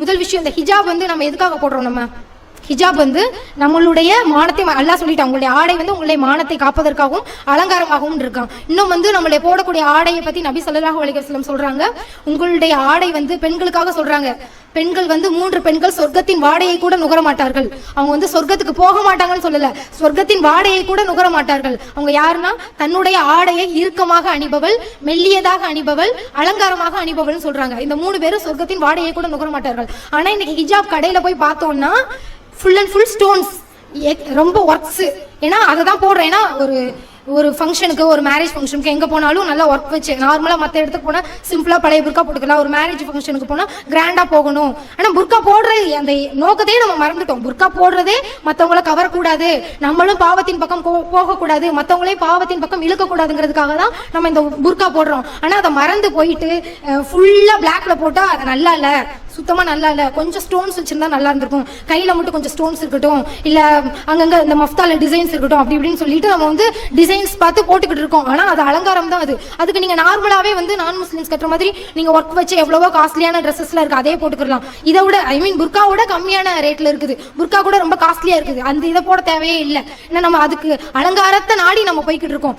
முதல் விஷயம், இந்த ஹிஜாப் வந்து நம்ம எதுக்காக போடுறோம்? நம்ம ஹிஜாப் வந்து நம்மளுடைய மானத்தை, அல்லாஹ் சொல்லிட்டான், உங்களுடைய ஆடை வந்து உங்களுடைய மானத்தை காப்பதற்காகவும் அலங்காரமாகவும் இருக்கான். இன்னும் வந்து நம்மளுடைய போடக்கூடிய ஆடையை பத்தி நபி ஸல்லல்லாஹு அலைஹி வஸல்லம் சொல்றாங்க, உங்களுடைய ஆடை வந்து பெண்களுக்காக சொல்றாங்க, பெண்கள் வந்து 3 பெண்கள் சொர்க்கத்தின் வாடையை கூட நுகர மாட்டார்கள். அவங்க வந்து சொர்க்கத்துக்கு போக மாட்டாங்கன்னு சொல்லல, சொர்க்கத்தின் வாடையை கூட நுகர மாட்டார்கள். அவங்க யாருன்னா தன்னுடைய ஆடையை இறுக்கமாக அணிபவள், மெல்லியதாக அணிபவள், அலங்காரமாக அணிபவள்னு சொல்றாங்க. இந்த 3 பேரும் சொர்க்கத்தின் வாடையை கூட நுகர மாட்டார்கள். ஆனா இன்னைக்கு ஹிஜாப் கடையில போய் பார்த்தோம்னா ஃபுல் அண்ட் ஃபுல் ஸ்டோன்ஸ், ரொம்ப ஒர்க்ஸ். ஏன்னா அதை தான் போடுறேன். ஏன்னா ஒரு ஃபங்க்ஷனுக்கு, ஒரு மேரேஜ் ஃபங்க்ஷனுக்கு எங்கே போனாலும் நல்லா ஒர்க் வச்சு, நார்மலாக மற்ற இடத்துக்கு போனால் சிம்பிளாக பழைய புர்கா போட்டுக்கலாம். ஒரு மேரேஜ் ஃபங்க்ஷனுக்கு போனால் கிராண்டாக போகணும். ஆனால் புர்கா போடுறது அந்த நோக்கத்தையே நம்ம மறந்துட்டோம். புர்கா போடுறதே மற்றவங்கள கவரக்கூடாது, நம்மளும் பாவத்தின் பக்கம் போகக்கூடாது, மற்றவங்களையும் பாவத்தின் பக்கம் இழுக்கக்கூடாதுங்கிறதுக்காக தான் நம்ம இந்த புர்கா போடுறோம். ஆனால் அதை மறந்து போயிட்டு ஃபுல்லாக பிளாக்ல போட்டால் அது நல்லா இல்லை, சுத்தமா நல்லா இல்லை. கொஞ்சம் ஸ்டோன்ஸ் வச்சிருந்தா நல்லா இருந்திருக்கும், கையில மட்டும் கொஞ்சம் ஸ்டோன்ஸ் இருக்கட்டும், இல்ல அங்கங்க இந்த மஃப்தால டிசைன்ஸ் இருக்கட்டும், அப்படி இப்படின்னு சொல்லிட்டு நம்ம வந்து டிசைன்ஸ் பார்த்து போட்டுக்கிட்டு இருக்கோம். ஆனா அது அலங்காரம் தான். அதுக்கு நீங்க நார்மலாவே வந்து நான் முஸ்லிம்ஸ் கட்டுற மாதிரி நீங்க ஒர்க் வச்சு எவ்வளவோ காஸ்ட்லியான ட்ரெஸ்ஸஸ்ல இருக்கு, அதே போட்டுக்கலாம். இதை விட புர்காவோட கம்மியான ரேட்ல இருக்குது, புர்கா கூட ரொம்ப காஸ்ட்லியா இருக்குது. அந்த இதை போட தேவையே இல்லை. ஏன்னா நம்ம அதுக்கு அலங்காரத்தை நாடி நம்ம போய்கிட்டு இருக்கோம்.